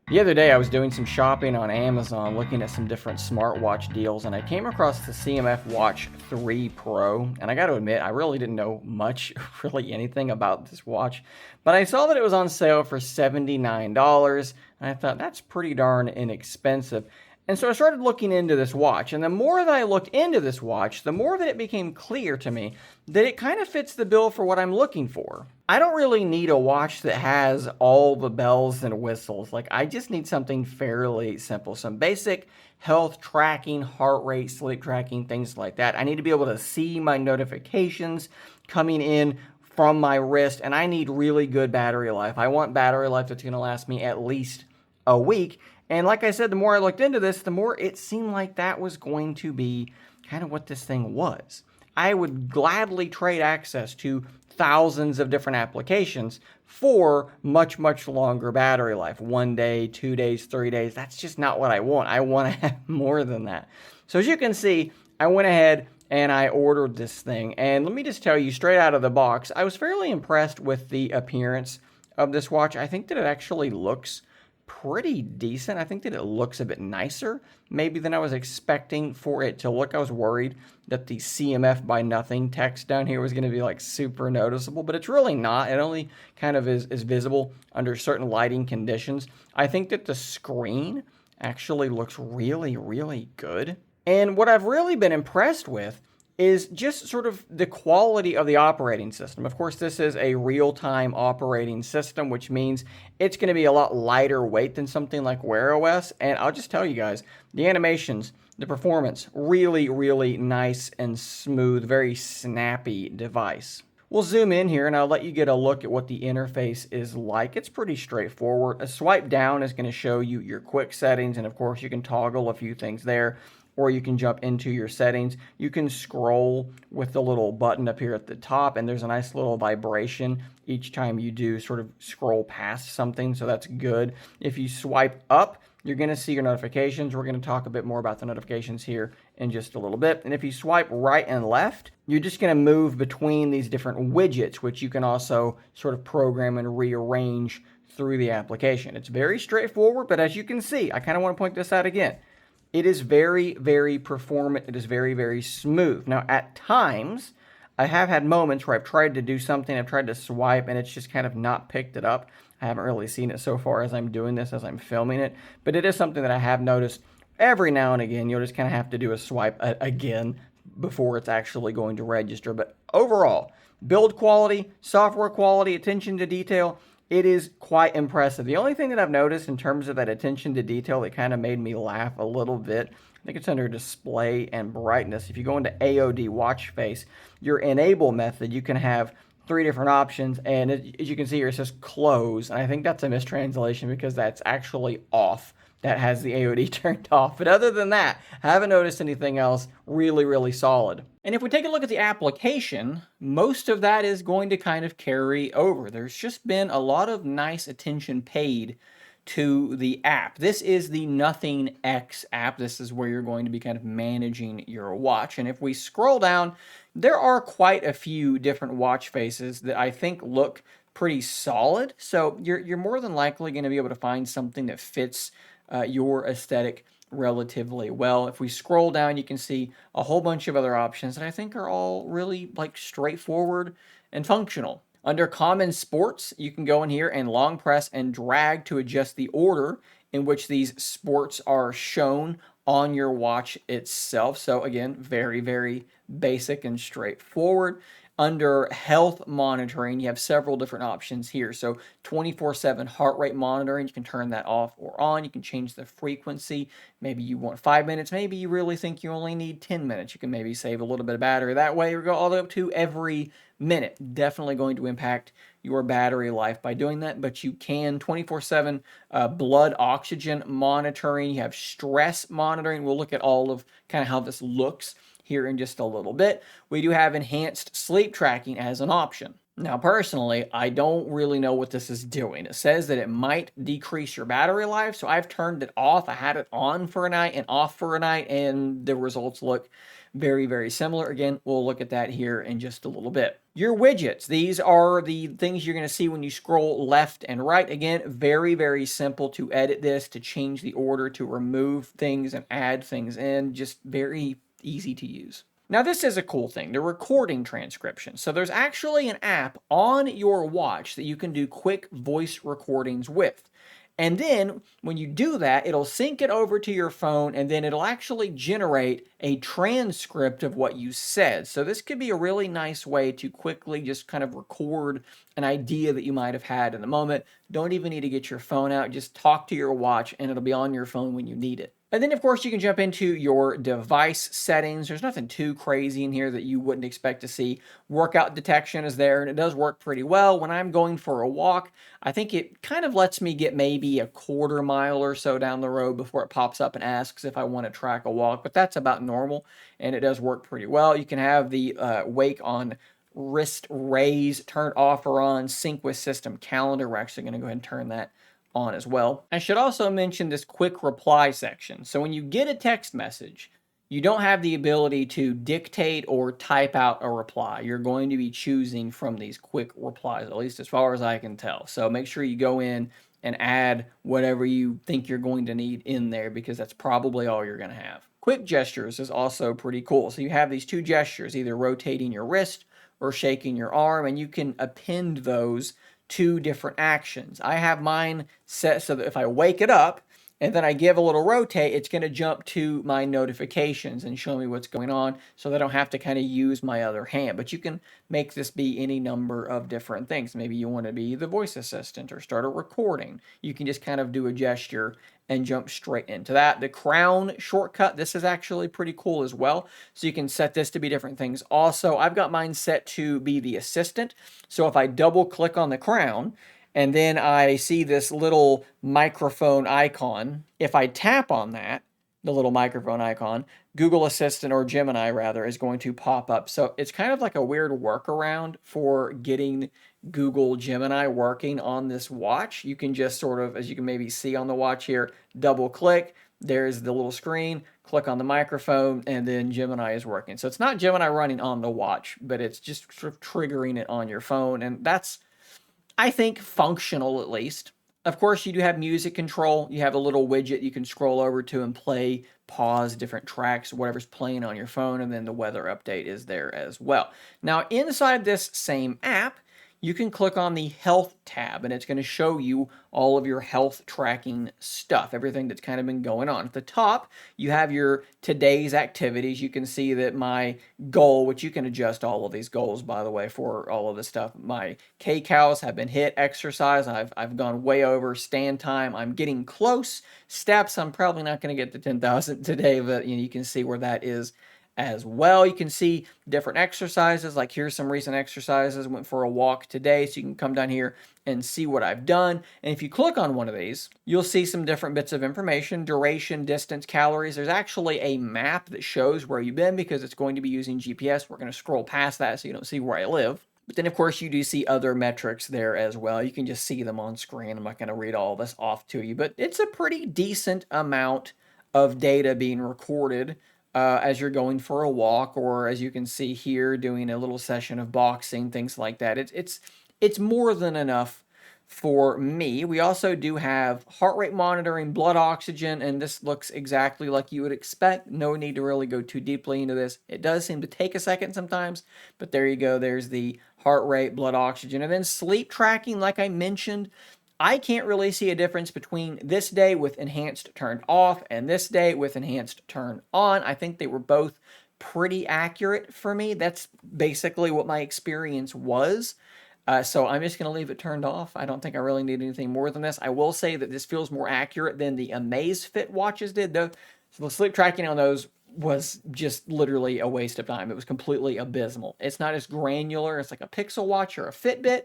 The other day, I was doing some shopping on Amazon, looking at some different smartwatch deals, and I came across the CMF Watch 3 Pro. And I got to admit, I really didn't know much, really anything about this watch, but I saw that it was on sale for $79, and I thought that's pretty darn inexpensive. And so I started looking into this watch, and the more that I looked into this watch, the more that it became clear to me that it kind of fits the bill for what I'm looking for. I don't really need a watch that has all the bells and whistles. Like, I just need something fairly simple. Some basic health tracking, heart rate, sleep tracking, things like that. I need to be able to see my notifications coming in from my wrist, and I need really good battery life. I want battery life that's going to last me at least a week. And like I said, the more I looked into this, the more it seemed like that was going to be kind of what this thing was. I would gladly trade access to thousands of different applications for much, much longer battery life. 1 day, 2 days, 3 days. That's just not what I want. I want to have more than that. So as you can see, I went ahead and I ordered this thing. And let me just tell you straight out of the box, I was fairly impressed with the appearance of this watch. I think that it actually looks pretty decent. I think that it looks a bit nicer maybe than I was expecting for it to look. I was worried that the CMF by nothing text down here was going to be like super noticeable, but it's really not. It only kind of is visible under certain lighting conditions. I think that the screen actually looks really, really good. And what I've really been impressed with is just sort of the quality of the operating system. Of course, this is a real-time operating system, which means it's going to be a lot lighter weight than something like Wear OS. And I'll just tell you guys, the animations, the performance, really, really nice and smooth, very snappy device. We'll zoom in here and I'll let you get a look at what the interface is like. It's pretty straightforward. A swipe down is going to show you your quick settings, and of course you can toggle a few things there, or you can jump into your settings. You can scroll with the little button up here at the top, and there's a nice little vibration each time you do sort of scroll past something, so that's good. If you swipe up, you're going to see your notifications. We're going to talk a bit more about the notifications here in just a little bit. And if you swipe right and left, you're just going to move between these different widgets, which you can also sort of program and rearrange through the application. It's very straightforward, but as you can see, I kind of want to point this out again. It is very, very performant. It is very, very smooth. Now, at times, I have had moments where I've tried to do something, I've tried to swipe, and it's just kind of not picked it up. I haven't really seen it so far as I'm doing this, as I'm filming it, but it is something that I have noticed every now and again. You'll just kind of have to do a swipe again before it's actually going to register. But overall, build quality, software quality, attention to detail, it is quite impressive. The only thing that I've noticed in terms of that attention to detail that kind of made me laugh a little bit, I think it's under display and brightness. If you go into AOD watch face, your enable method, you can have 3 different options, and as you can see here, it says close, and I think that's a mistranslation because that's actually off. That has the AOD turned off. But other than that, I haven't noticed anything else. Really, really solid. And if we take a look at the application, most of that is going to kind of carry over. There's just been a lot of nice attention paid to the app. This is the Nothing X app. This is where you're going to be kind of managing your watch. And if we scroll down, there are quite a few different watch faces that I think look pretty solid. So you're more than likely going to be able to find something that fits your aesthetic relatively well. If we scroll down, you can see a whole bunch of other options that I think are all really like straightforward and functional. Under common sports, you can go in here and long press and drag to adjust the order in which these sports are shown on your watch itself. So again, very, very basic and straightforward. Under health monitoring, you have several different options here. So 24/7 heart rate monitoring, you can turn that off or on. You can change the frequency. Maybe you want 5 minutes. Maybe you really think you only need 10 minutes. You can maybe save a little bit of battery that way, or go all the way up to every minute. Definitely going to impact your battery life by doing that, but you can 24/7 blood oxygen monitoring. You have stress monitoring. We'll look at all of kind of how this looks here in just a little bit. We do have enhanced sleep tracking as an option. Now, personally, I don't really know what this is doing. It says that it might decrease your battery life, so I've turned it off. I had it on for a night and off for a night, and the results look very, very similar. Again, we'll look at that here in just a little bit. Your widgets, these are the things you're going to see when you scroll left and right. Again, very, very simple to edit this, to change the order, to remove things and add things in. Just very easy to use. Now, this is a cool thing, the recording transcription. So there's actually an app on your watch that you can do quick voice recordings with. And then when you do that, it'll sync it over to your phone, and then it'll actually generate a transcript of what you said. So this could be a really nice way to quickly just kind of record an idea that you might have had in the moment. Don't even need to get your phone out. Just talk to your watch, and it'll be on your phone when you need it. And then, of course, you can jump into your device settings. There's nothing too crazy in here that you wouldn't expect to see. Workout detection is there, and it does work pretty well. When I'm going for a walk, I think it kind of lets me get maybe a quarter mile or so down the road before it pops up and asks if I want to track a walk, but that's about normal, and it does work pretty well. You can have the wake on wrist raise turned off or on, sync with system calendar. We're actually going to go ahead and turn that on as well. I should also mention this quick reply section. So when you get a text message, you don't have the ability to dictate or type out a reply. You're going to be choosing from these quick replies, at least as far as I can tell. So make sure you go in and add whatever you think you're going to need in there, because that's probably all you're going to have. Quick gestures is also pretty cool. So you have these two gestures, either rotating your wrist or shaking your arm, and you can append those two different actions. I have mine set so that if I wake it up and then I give a little rotate, it's going to jump to my notifications and show me what's going on, so that I don't have to kind of use my other hand. But you can make this be any number of different things. Maybe you want to be the voice assistant or start a recording. You can just kind of do a gesture and jump straight into that. The crown shortcut, this is actually pretty cool as well. So you can set this to be different things. Also, I've got mine set to be the assistant. So if I double click on the crown, and then I see this little microphone icon, if I tap on that, the little microphone icon, Google Assistant, or Gemini rather, is going to pop up. So it's kind of like a weird workaround for getting Google Gemini working on this watch. You can just sort of, as you can maybe see on the watch here, double click, there's the little screen, click on the microphone, and then Gemini is working. So it's not Gemini running on the watch, but it's just sort of triggering it on your phone, and that's, I think, functional at least. Of course, you do have music control. You have a little widget you can scroll over to and play, pause different tracks, whatever's playing on your phone, and then the weather update is there as well. Now, inside this same app, you can click on the health tab, and it's going to show you all of your health tracking stuff, everything that's kind of been going on. At the top, you have your today's activities. You can see that my goal, which you can adjust all of these goals, by the way, for all of this stuff. My kcals have been hit, exercise, I've gone way over, stand time, I'm getting close, steps, I'm probably not going to get to 10,000 today, but you can see where that is as well. You can see different exercises, like here's some recent exercises. Went for a walk today, so you can come down here and see what I've done. And if you click on one of these, you'll see some different bits of information: duration, distance, calories. There's actually a map that shows where you've been, because it's going to be using GPS. We're going to scroll past that so you don't see where I live. But then, of course, you do see other metrics there as well. You can just see them on screen. I'm not going to read all this off to you, but it's a pretty decent amount of data being recorded as you're going for a walk, or as you can see here, doing a little session of boxing, things like that. It's more than enough for me. We also do have heart rate monitoring, blood oxygen, and this looks exactly like you would expect. No need to really go too deeply into this. It does seem to take a second sometimes, but there you go. There's the heart rate, blood oxygen, and then sleep tracking, like I mentioned. I can't really see a difference between this day with enhanced turned off and this day with enhanced turned on. I think they were both pretty accurate for me. That's basically what my experience was. So I'm just going to leave it turned off. I don't think I really need anything more than this. I will say that this feels more accurate than the Amazfit watches did, though. So the sleep tracking on those was just literally a waste of time. It was completely abysmal. It's not as granular as like a Pixel Watch or a Fitbit,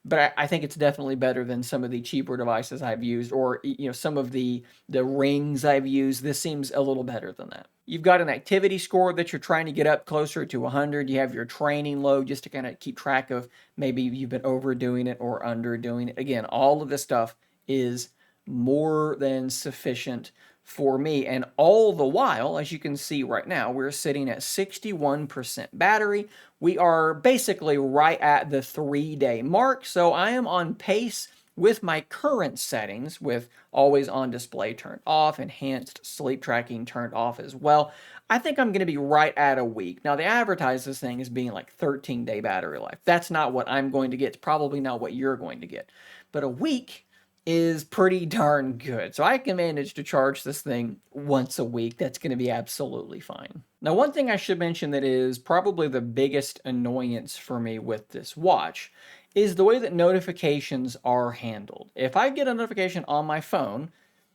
but I think it's definitely better than some of the cheaper devices I've used, or some of the rings I've used. This seems a little better than that. You've got an activity score that you're trying to get up closer to 100. You have your training load just to kind of keep track of maybe you've been overdoing it or underdoing it. Again, all of this stuff is more than sufficient for me. And all the while, as you can see right now, we're sitting at 61% battery. We are basically right at the 3-day mark. So I am on pace with my current settings, with always on display turned off, enhanced sleep tracking turned off as well. I think I'm going to be right at a week. Now, they advertise this thing as being like 13-day battery life. That's not what I'm going to get. It's probably not what you're going to get. But a week is pretty darn good. So I can manage to charge this thing once a week. That's going to be absolutely fine. Now, one thing I should mention that is probably the biggest annoyance for me with this watch is the way that notifications are handled. If I get a notification on my phone,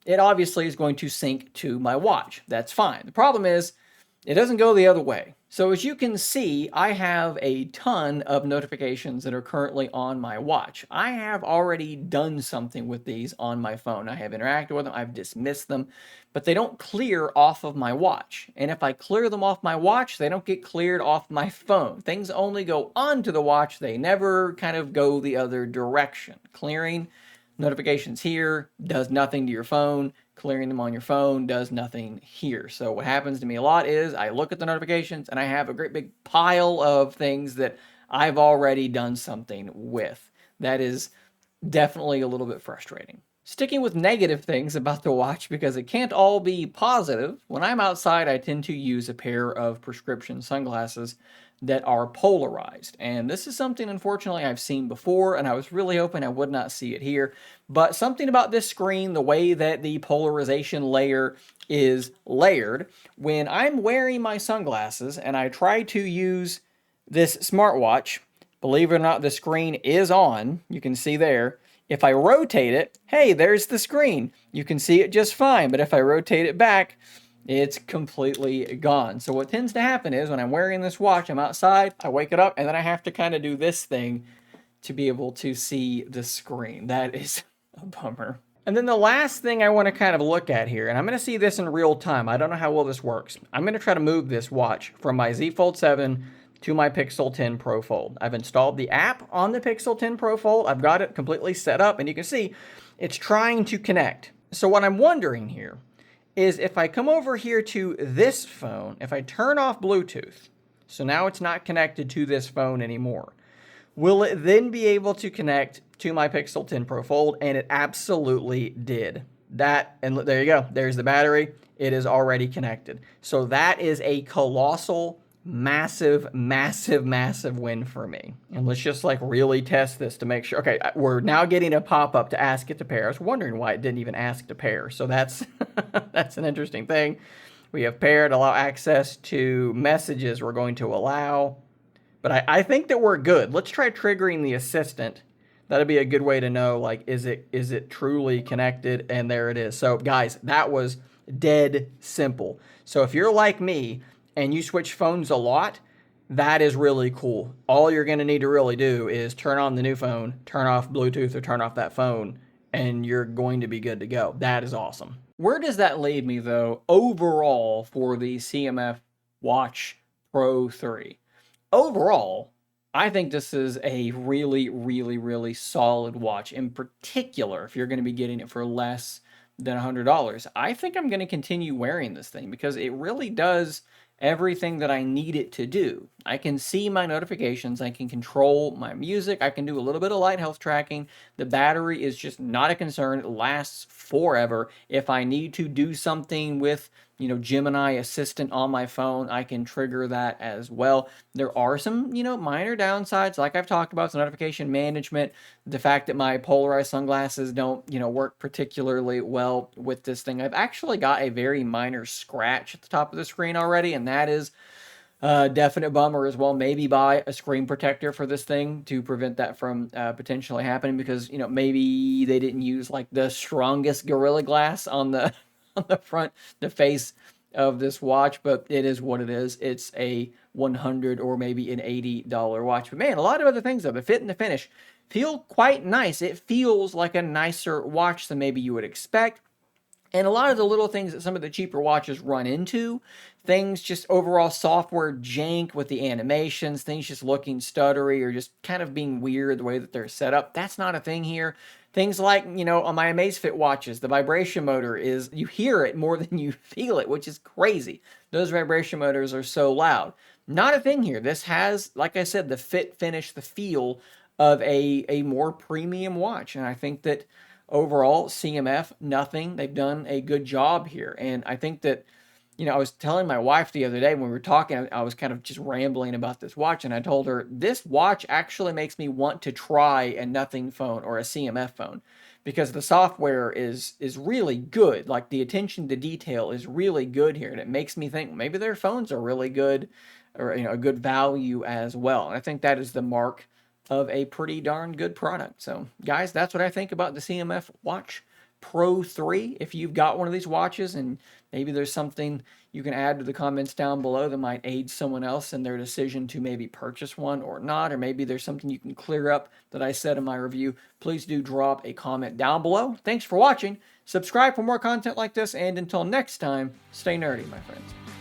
it obviously is going to sync to my watch. That's fine. The problem is it doesn't go the other way. So as you can see, I have a ton of notifications that are currently on my watch. I have already done something with these on my phone. I have interacted with them, I've dismissed them, but they don't clear off of my watch. And if I clear them off my watch, they don't get cleared off my phone. Things only go onto the watch, they never kind of go the other direction. Clearing notifications here does nothing to your phone. Clearing them on your phone does nothing here. So what happens to me a lot is I look at the notifications and I have a great big pile of things that I've already done something with. That is definitely a little bit frustrating. Sticking with negative things about the watch, because it can't all be positive, when I'm outside I tend to use a pair of prescription sunglasses that are polarized. And this is something, unfortunately, I've seen before, and I was really hoping I would not see it here. But something about this screen, the way that the polarization layer is layered, when I'm wearing my sunglasses and I try to use this smartwatch, believe it or not, the screen is on. You can see there. If I rotate it, hey, there's the screen. You can see it just fine. But if I rotate it back, it's completely gone. So what tends to happen is when I'm wearing this watch, I'm outside, I wake it up, and then I have to kind of do this thing to be able to see the screen. That is a bummer. And then the last thing I want to kind of look at here, and I'm going to see this in real time. I don't know how well this works. I'm going to try to move this watch from my Z Fold 7 to my Pixel 10 Pro Fold. I've installed the app on the Pixel 10 Pro Fold. I've got it completely set up, and you can see it's trying to connect. So what I'm wondering here is if I come over here to this phone, if I turn off Bluetooth, so now it's not connected to this phone anymore, will it then be able to connect to my Pixel 10 Pro Fold? And it absolutely did. That, and there you go. There's the battery. It is already connected. So that is a colossal, massive, massive, massive win for me. And let's just like really test this to make sure. Okay, we're now getting a pop-up to ask it to pair. I was wondering why it didn't even ask to pair. So that's that's an interesting thing. We have paired, allow access to messages we're going to allow. But I think that we're good. Let's try triggering the assistant. That'd be a good way to know, like, is it truly connected? And there it is. So guys, that was dead simple. So if you're like me and you switch phones a lot, that is really cool. All you're going to need to really do is turn on the new phone, turn off Bluetooth or turn off that phone, and you're going to be good to go. That is awesome. Where does that leave me, though, overall for the CMF Watch Pro 3? Overall, I think this is a really, really, really solid watch. In particular, if you're going to be getting it for less than $100, I think I'm going to continue wearing this thing because it really does everything that I need it to do. I can see my notifications, I can control my music, I can do a little bit of light health tracking. The battery is just not a concern. It lasts forever. If I need to do something with, Gemini Assistant on my phone, I can trigger that as well. There are some, minor downsides, like I've talked about, some notification management, the fact that my polarized sunglasses don't, work particularly well with this thing. I've actually got a very minor scratch at the top of the screen already, and that is a definite bummer as well. Maybe buy a screen protector for this thing to prevent that from potentially happening, because, maybe they didn't use like the strongest Gorilla Glass on the on the front, the face of this watch, but it is what it is. It's a $100 or maybe an $80 watch. But man, a lot of other things though. The fit and the finish, feel quite nice. It feels like a nicer watch than maybe you would expect. And a lot of the little things that some of the cheaper watches run into, things just overall software jank with the animations, things just looking stuttery or just kind of being weird the way that they're set up. That's not a thing here. Things like, on my Amazfit watches, the vibration motor you hear it more than you feel it, which is crazy. Those vibration motors are so loud. Not a thing here. This has, like I said, the fit, finish, the feel of a more premium watch. And I think that overall, CMF, nothing. They've done a good job here. And I think that, I was telling my wife the other day when we were talking, I was kind of just rambling about this watch, and I told her, this watch actually makes me want to try a Nothing phone or a CMF phone because the software is really good. Like, the attention to detail is really good here, and it makes me think maybe their phones are really good or, a good value as well. And I think that is the mark of a pretty darn good product. So, guys, that's what I think about the CMF Watch Pro 3. If you've got one of these watches and maybe there's something you can add to the comments down below that might aid someone else in their decision to maybe purchase one or not, or maybe there's something you can clear up that I said in my review, please do drop a comment down below. Thanks for watching. Subscribe for more content like this, and until next time, stay nerdy, my friends.